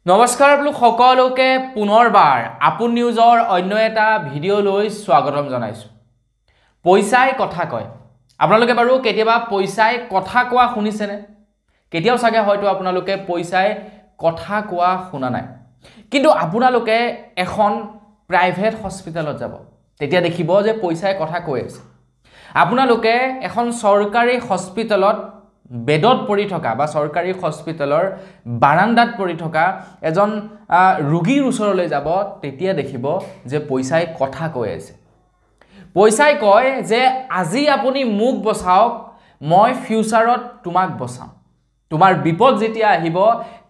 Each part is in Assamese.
নমস্কাৰ আপোনালোক সকলোকে পুনৰবাৰ আপোন নিউজৰ অন্য এটা ভিডিঅ' লৈ স্বাগতম জনাইছো। পইচাই কথা কয়। আপোনালোকে বাৰু কেতিয়াবা পইচাই কথা কোৱা শুনিছেনে? কেতিয়াও চাগে হয়তো আপোনালোকে পইচাই কথা কোৱা শুনা নাই। কিন্তু আপোনালোকে এখন প্ৰাইভেট হস্পিটেলত যাব। তেতিয়া দেখিব যে পইচাই কথা কৈ আছে। আপোনালোকে এখন চৰকাৰী হস্পিটেলত বেডত পৰি থকা বা চৰকাৰী হস্পিটেলৰ বাৰান্দাত পৰি থকা এজন ৰোগীৰ ওচৰলৈ যাব, তেতিয়া দেখিব যে পইচাই কথা কৈ আছে। পইচাই কয় যে আজি আপুনি মোক বচাওক, মই ফিউচাৰত তোমাক বচাম। তোমাৰ বিপদ যেতিয়া আহিব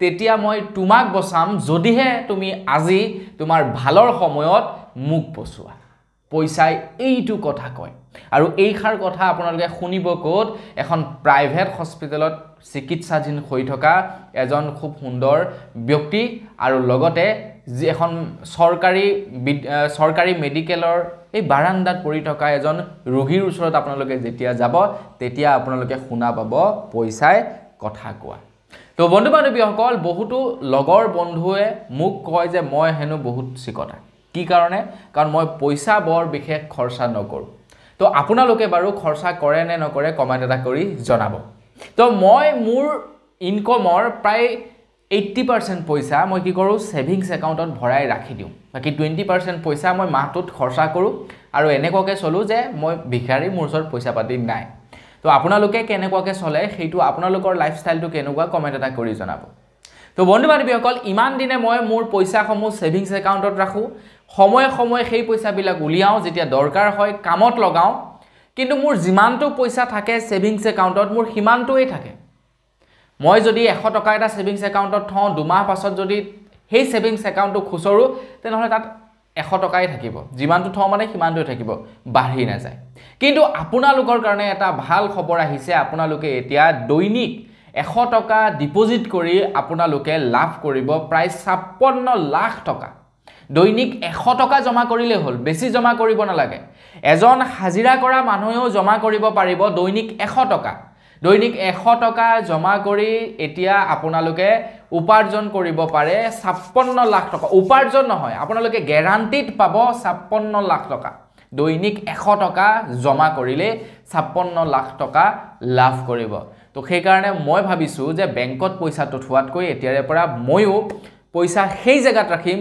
তেতিয়া মই তোমাক বচাম, যদিহে তুমি আজি তোমাৰ ভালৰ সময়ত মোক বচোৱা। পইচাই এইটো কথা কয়। আৰু এইখাৰ কথা আপোনালোকে শুনিব ক'ত? এখন প্ৰাইভেট হস্পিটেলত চিকিৎসাধীন হৈ থকা এজন খুব সুন্দৰ ব্যক্তি আৰু লগতে যি এখন চৰকাৰী মেডিকেলৰ এই বাৰান্দাত পৰি থকা এজন ৰোগীৰ ওচৰত আপোনালোকে যেতিয়া যাব, তেতিয়া আপোনালোকে শুনা পাব পইচাই কথা কোৱা। তো বন্ধু বান্ধৱীসকল, বহুতো লগৰ বন্ধুৱে মোক কয় যে মই হেনো বহুত চিকটা। কি কাৰণে? কাৰণ মই পইচা বৰ বিশেষ খৰচা নকৰোঁ। তো আপোনালোকে বাৰু খৰচা কৰে নে নকৰে কমেণ্ট এটা কৰি জনাব। তো মই মোৰ ইনকমৰ প্ৰায় 80% পইচা মই কি কৰোঁ, ছেভিংছ একাউণ্টত ভৰাই ৰাখি দিওঁ। বাকী 20% পইচা মই মাহটোত খৰচা কৰোঁ আৰু এনেকুৱাকৈ চলোঁ যে মই ভিখাৰী, মোৰ ওচৰত পইচা পাতি নাই। তো আপোনালোকে কেনেকুৱাকৈ চলে, সেইটো আপোনালোকৰ লাইফষ্টাইলটো কেনেকুৱা কমেণ্ট এটা কৰি জনাব। তো বন্ধু বান্ধৱীসকল, ইমান দিনে মই মোৰ পইচাসমূহ ছেভিংছ একাউণ্টত ৰাখোঁ, সময়ে সময়ে সেই পইচাবিলাক উলিয়াওঁ, যেতিয়া দৰকাৰ হয় কামত লগাওঁ। কিন্তু মোৰ যিমানটো পইচা থাকে ছেভিংছ একাউণ্টত, মোৰ সিমানটোৱেই থাকে। মই যদি 100 টকা এটা ছেভিংছ একাউণ্টত থওঁ, দুমাহ পাছত যদি সেই ছেভিংছ একাউণ্টটো খুচৰোঁ, তেনেহ'লে তাত 100 টকাই থাকিব। যিমানটো থওঁ মানে সিমানটোৱে থাকিব, বাঢ়ি নাযায়। কিন্তু আপোনালোকৰ কাৰণে এটা ভাল খবৰ আহিছে। আপোনালোকে এতিয়া দৈনিক 100 টকা ডিপজিট কৰি আপোনালোকে লাভ কৰিব প্ৰায় 56 লাখ টকা। দৈনিক 100 টকা জমা কৰিলেই হ'ল, বেছি জমা কৰিব নালাগে। এজন হাজিৰা কৰা মানুহেও জমা কৰিব পাৰিব দৈনিক 100 টকা। দৈনিক 100 টকা জমা কৰি এতিয়া আপোনালোকে উপাৰ্জন কৰিব পাৰে 56 লাখ টকা। উপাৰ্জন নহয়, আপোনালোকে গেৰাণ্টিত পাব 56 লাখ টকা। দৈনিক 100 টকা জমা কৰিলে 56 লাখ টকা লাভ কৰিব। তো সেইকাৰণে মই ভাবিছোঁ যে বেংকত পইচাটো থোৱাতকৈ এতিয়াৰে পৰা ময়ো পইচা সেই জেগাত ৰাখিম,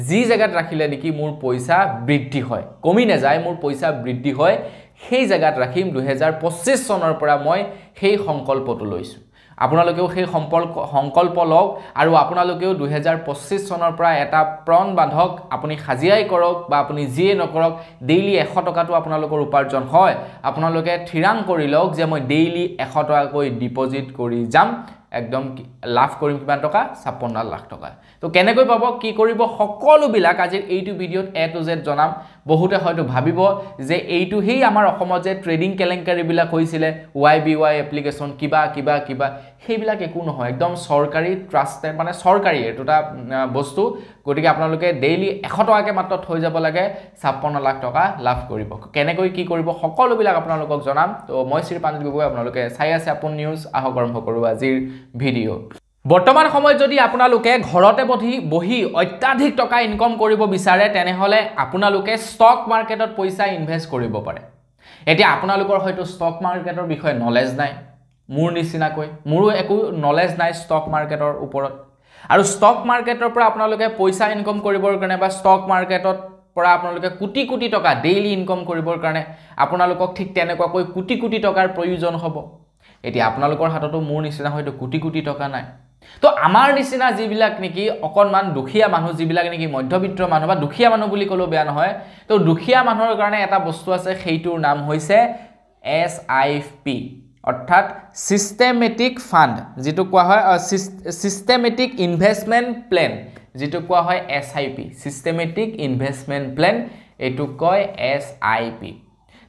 যি জেগাত ৰাখিলে নেকি মোৰ পইচা বৃদ্ধি হয়, কমি নাযায়, মোৰ পইচা বৃদ্ধি হয়। সেই জেগাত ৰাখিম। 2025 চনৰ পৰা মই সেই সংকল্পটো লৈছোঁ। আপোনালোকেও সেই সংকল্প লওক আৰু আপোনালোকেও 2025 চনৰ পৰা এটা প্ৰণ বান্ধক। আপুনি হাজিৰাই কৰক বা আপুনি যিয়ে নকৰক, ডেইলি 100 টকাটো আপোনালোকৰ উপাৰ্জন হয়। আপোনালোকে থিৰাং কৰি লওক যে মই ডেইলি 100 টকাকৈ ডিপজিট কৰি যাম, একদম লাভ কৰিম কিমান টকা? 56 লাখ টকা। তো কেনেকৈ পাব, কি কৰিব, সকলোবিলাক আজিৰ এইটো ভিডিঅ'ত A to Z জনাম। বহুতে হয়তো ভাবিব যে এইটো সেই আমাৰ অসমত যে ট্ৰেডিং কেলেংকাৰীবিলাক হৈছিলে, YBY এপ্লিকেশ্যন কিবা কিবা কিবা, সেইবিলাক একো নহয়। একদম চৰকাৰী ট্ৰাষ্টেড, মানে চৰকাৰী এইটো এটা বস্তু। গতিকে আপোনালোকে ডেইলি 100 টকাকৈ মাত্ৰ থৈ যাব লাগে, 56 লাখ টকা লাভ কৰিব। কেনেকৈ কি কৰিব সকলোবিলাক আপোনালোকক জনাম। তো মই শ্ৰী প্ৰাঞ্জল গগৈ, আপোনালোকে চাই আছে আপোন নিউজ। আহক আৰম্ভ কৰোঁ আজিৰ ভিডিঅ'। বৰ্তমান সময়ত যদি আপোনালোকে ঘৰতে বহি অত্যাধিক টকা ইনকম কৰিব বিচাৰে, তেনেহ'লে আপোনালোকে ষ্টক মাৰ্কেটত পইচা ইনভেষ্ট কৰিব পাৰে। এতিয়া আপোনালোকৰ হয়তো ষ্টক মাৰ্কেটৰ বিষয়ে নলেজ নাই, মোৰ নিচিনাকৈ মোৰো একো নলেজ নাই ষ্টক মাৰ্কেটৰ ওপৰত। আৰু ষ্টক মাৰ্কেটৰ পৰা আপোনালোকে পইচা ইনকম কৰিবৰ কাৰণে বা ষ্টক মাৰ্কেটত পৰা আপোনালোকে কোটি কোটি টকা ডেইলি ইনকম কৰিবৰ কাৰণে আপোনালোকক ঠিক তেনেকুৱাকৈ কোটি কোটি টকাৰ প্ৰয়োজন হ'ব। এতিয়া আপোনালোকৰ হাততো মোৰ নিচিনা হয়তো কোটি কোটি টকা নাই। তো আমাৰ নিচিনা যিবিলাক নেকি অকণমান দুখীয়া মানুহ, যিবিলাক নেকি মধ্যবিত্ত মানুহ বা দুখীয়া মানুহ বুলি ক'লেও বেয়া নহয়, তো দুখীয়া মানুহৰ কাৰণে এটা বস্তু আছে, সেইটোৰ নাম হৈছে SIP, অৰ্থাৎ ছিষ্টেমেটিক ফাণ্ড, যিটো কোৱা হয় ছিষ্টেমেটিক ইনভেষ্টমেণ্ট প্লেন, যিটো কোৱা হয় SIP, ছিষ্টেমেটিক ইনভেষ্টমেণ্ট প্লেন, এইটো কয় SIP।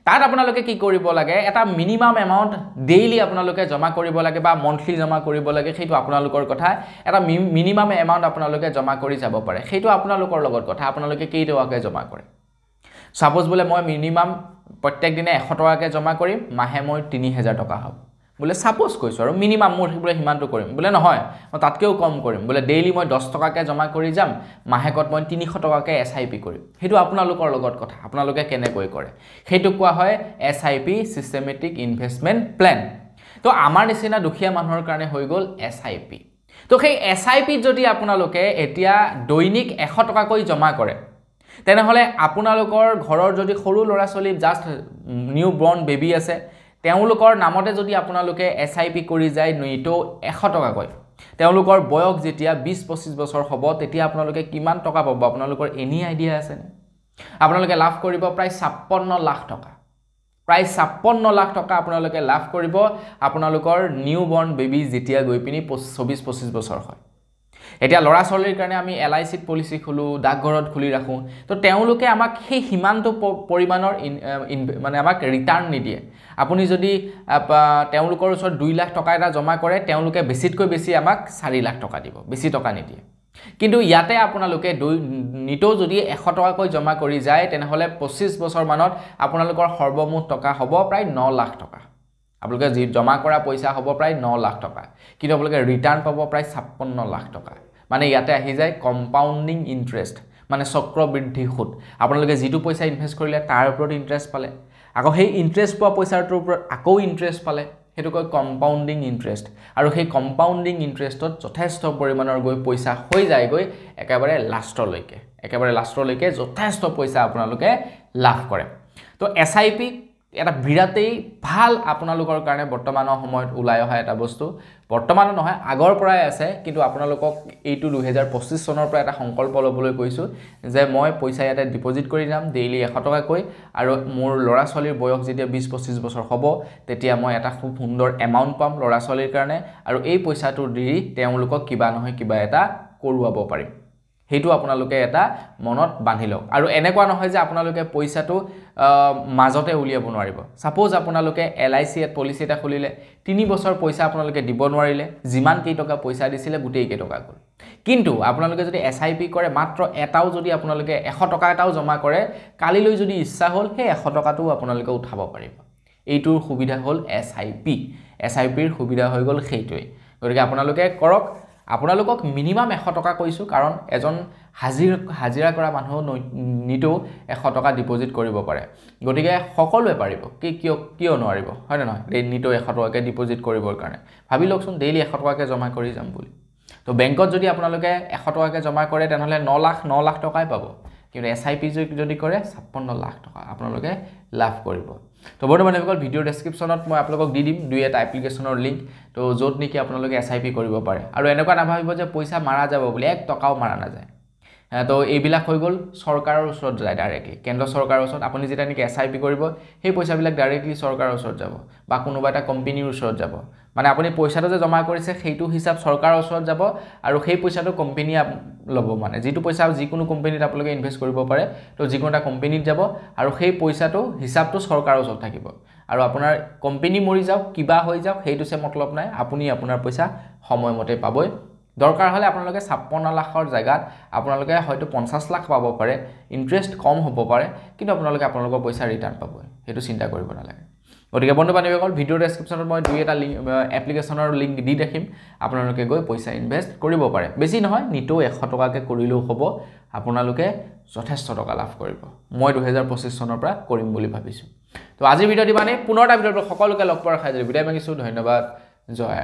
তাত আপোনালোকে কি কৰিব লাগে, এটা মিনিমাম এমাউণ্ট ডেইলি আপোনালোকে জমা কৰিব লাগে বা মন্থলি জমা কৰিব লাগে, সেইটো আপোনালোকৰ কথা। এটা মিনিমাম এমাউণ্ট আপোনালোকে জমা কৰি যাব পাৰে, সেইটো আপোনালোকৰ লগত কথা, আপোনালোকে কেইটকাকৈ জমা কৰে। ছাপ'জ বোলে মই মিনিমাম প্ৰত্যেক দিনে 100 টকাকৈ জমা কৰিম, মাহে মই 3000 টকা হ'ব। বোলে সাপোজ কৈছো আৰু মিনিমাম মোৰ বোলে হিমানটো কৰিম বোলে নহয় মই তাতকেও কম কৰিম বোলে ডেইলি মই 10 টকাকে জমা কৰি যাম মাহেকত মই 300 টকাকে এসআইপি কৰিম হেতু আপোনালোকৰ লগত কথা আপোনালোকে কেনেকৈ কৰে হেতু কোৱা হয় এসআইপি সিস্টেমেটিক ইনভেষ্টমেন্ট প্ল্যান তো আমাৰ নিচিনা দুখীয়া মানুহৰ কাৰণে হৈ গল এসআইপি তো সেই এসআইপি যদি আপোনালোকে এতিয়া দৈনিক 100 টকাকৈ জমা কৰে তেনেহলে আপোনালোকৰ ঘৰৰ যদি সৰু লৰা চলি জাস্ট নিউ বৰ্ন বেবী আছে তেওঁলোকৰ নামতে যদি আপোনালোকে এসআইপি কৰি যায় নইটো 100 টকাকৈ তেওঁলোকৰ বয়স যেতিয়া 20-25 বছৰ হ'ব তেতিয়া আপোনালোকে কিমান টকা পাব আপোনালোকৰ এনি আইডিয়া আছে নে আপোনালোকে লাভ কৰিব প্ৰায় 56 লাখ টকা প্ৰায় 56 লাখ টকা আপোনালোকে লাভ কৰিব আপোনালোকৰ নিউ বৰ্ন বেবী যেতিয়া গৈ পিনি 24-25 বছৰ হয় এতিয়া লৰা চলিৰ কাৰণে আমি এলআইসি পলিসি খুলো ডাকঘৰত খুলি ৰাখো তো তেওঁলোকে আমাক সেই হিমানটো পৰিমাণৰ মানে আমাক ৰিটাৰ্ণ নিদিয়ে আপুনি যদি তেওঁলোকৰ ওচৰত 2 লাখ টকা এটা জমা কৰে তেওঁলোকে বেছিতকৈ বেছি আমাক 4 লাখ টকা দিব বেছি টকা নিদিয়ে কিন্তু ইয়াতে আপোনালোকে নিটো যদি 100 টকাকৈ জমা কৰি যায় তেনেহলে 25 বছৰ মানত আপোনালোকৰ সৰ্বমুঠ টকা হ'ব প্ৰায় 9 লাখ টকা আপোনালোকে যি জমা কৰা পইচা হ'ব প্ৰায় 9 লাখ টকা কিন্তু আপোনালোকে ৰিটাৰ্ণ পাব প্ৰায় 56 লাখ টকা মানে ইয়াতে আহি যায় কম্পাউণ্ডিং ইন্টাৰেষ্ট মানে চক্ৰবৃদ্ধি সুদ আপোনালোকে যেটো পইচা ইনভেষ্ট কৰিলে তাৰ ওপৰত ইন্টাৰেষ্ট পালে আকৌ সেই ইন্টাৰেষ্ট পোৱা পইচাটোৰ ওপৰত আকৌ ইন্টাৰেষ্ট পালে হেতু কয় কম্পাউণ্ডিং ইন্টাৰেষ্ট আৰু সেই কম্পাউণ্ডিং ইন্টাৰেষ্টত যথেষ্ট পৰিমাণৰ গৈ পইচা হৈ যায় গৈ একেবাৰে লাষ্টলৈকে যথেষ্ট পইচা আপোনালোকে লাভ কৰে তো এসআইপি এটা বিৰাটেই ভাল আপোনালোকৰ কাৰণে বৰ্তমানৰ সময়ত ওলাই অহা এটা বস্তু বৰ্তমান নহয় আগৰ পৰাই আছে কিন্তু আপোনালোকক এইটো 2025 চনৰ পৰা এটা সংকল্প লবলৈ কৈছো যে মই পইচা ইয়াতে ডিপোজিট কৰি যাম ডেইলি 100 টকাকৈ আৰু মোৰ লৰা চলিৰ বয়স যেতিয়া 20-25 বছৰ হ'ব তেতিয়া মই এটা খুব সুন্দৰ এমাউন্ট পাম লৰা চলিৰ কাৰণে আৰু এই পইচাটো দি তেওঁলোকক কিবা নহয় কিবা এটা কৰোৱাব পাৰিম হেতু আপোনালোকে এটা মনত বান্ধি লওক আৰু এনেকুৱা নহয় যে আপোনালোকে পইচাটো মাজতে উলিয়াব নোৱাৰিব সাপোজ আপোনালোকে এলআইসি এট পলিসি এটা খুলিলে 3 বছৰ পইচা আপোনালোকে দিব নোৱাৰিলে যিমান কেই টকা পইচা দিছিলে গুটেই কেই টকা গল কিন্তু আপোনালোকে যদি এসআইপি কৰে মাত্ৰ এটাও যদি আপোনালোকে 100 টকা এটাও জমা কৰে কালিলৈ যদি ইচ্ছা হল সেই 100 টকাটো আপোনালোকে উঠাব পাৰিব এইটোৰ সুবিধা হল এসআইপিৰ সুবিধা হৈ গল সেইটোই গতিকে আপোনালোকে কৰক আপোনালোকক মিনিমাম 100 টকা কৈছো কাৰণ এজন হাজিৰা কৰা মানুহ নিটো 100 টকা ডিপোজিট কৰিব পাৰে গতিকে সকলোৱে পাৰিব কিয় নোৱাৰিব হয় না নহয় নিটো 100 টকাকে ডিপোজিট কৰিবৰ কাৰণে ভাবি লওকচোন ডেইলি 100 টকাকে জমা কৰি যাম বুলি তো বেংকত যদি আপোনালোকে 100 টকাকে জমা কৰে তেনেহলে 9 লাখ টকাই পাব কিন্তু এসআইপি যদি কৰে 56 লাখ টকা আপোনালোকে লাভ কৰিব তো বৰ্তমানে ভিডিও ডেসক্ৰিপচনত মই আপোনালোকক দি দিম দুই এটা এপ্লিকেশনৰ লিংক তো যত নেকি আপোনালোকে এসআইপি কৰিব পাৰে আৰু এনেকুৱা নাভাবিব যে পইচা মাৰা যাব বুলি 1 টকাও মাৰা নাযায় তো এইবিলাক হৈ গল সৰকাৰৰ ওচৰত যায় ডাইৰেক্টলি কেন্দ্ৰ সৰকাৰৰ ওচৰত আপুনি যেটা নেকি এসআইপি কৰিব সেই পইচাবিলাক ডাইৰেক্টলি সৰকাৰৰ ওচৰত যাব বা কোনোবা এটা কোম্পানীৰ ওচৰত যাব মানে আপুনি পইচাটো যে জমা কৰিছে সেইটো হিচাপ সৰকাৰৰ ওচৰত যাব আৰু সেই পইচাটো কোম্পানী লব মানে যেটো পইচা যিকোনো কোম্পানীত আপোনালোকে ইনভেষ্ট কৰিব পাৰে তো যিকোনো এটা কোম্পানীত যাব আৰু সেই পইচাটো হিচাপটো সৰকাৰৰ ওচৰত থাকিব আৰু আপোনাৰ কোম্পানী মৰি যাওক কিবা হৈ যাওক হেতুছে মতলব নাই আপুনি আপোনাৰ পইচা সময়মতে পাবই দৰকাৰ হলে আপোনালোকে 56 লাখৰ জায়গাত আপোনালোকে হয়তো 50 লাখ পাব পাৰে ইন্টাৰেষ্ট কম হ'ব পাৰে কিন্তু আপোনালোকে আপোনালোকৰ পইচা ৰিটাৰ্ণ পাব হেতু চিন্তা কৰিব নালাগে গতিকে বন্ধু-বান্ধৱীসকল ভিডিও ডেসক্ৰিপচনত মই দুই এটা এপ্লিকেশনৰ লিংক দি ৰাখিম আপোনালোকে গৈ পইচা ইনভেষ্ট কৰিব পাৰে বেছি নহয় নিটো 100 টকাকে কৰিলেও হ'ব আপোনালোকে যথেষ্ট টকা লাভ কৰিব মই 2025 চনৰ পৰা কৰিম বুলি ভাবিছো তো আজি ভিডিওটি মানে পুনৰ এটা ভিডিওত সকলোকে লগ পোৱাৰ খাই বিদায় মাগিছো ধন্যবাদ জয়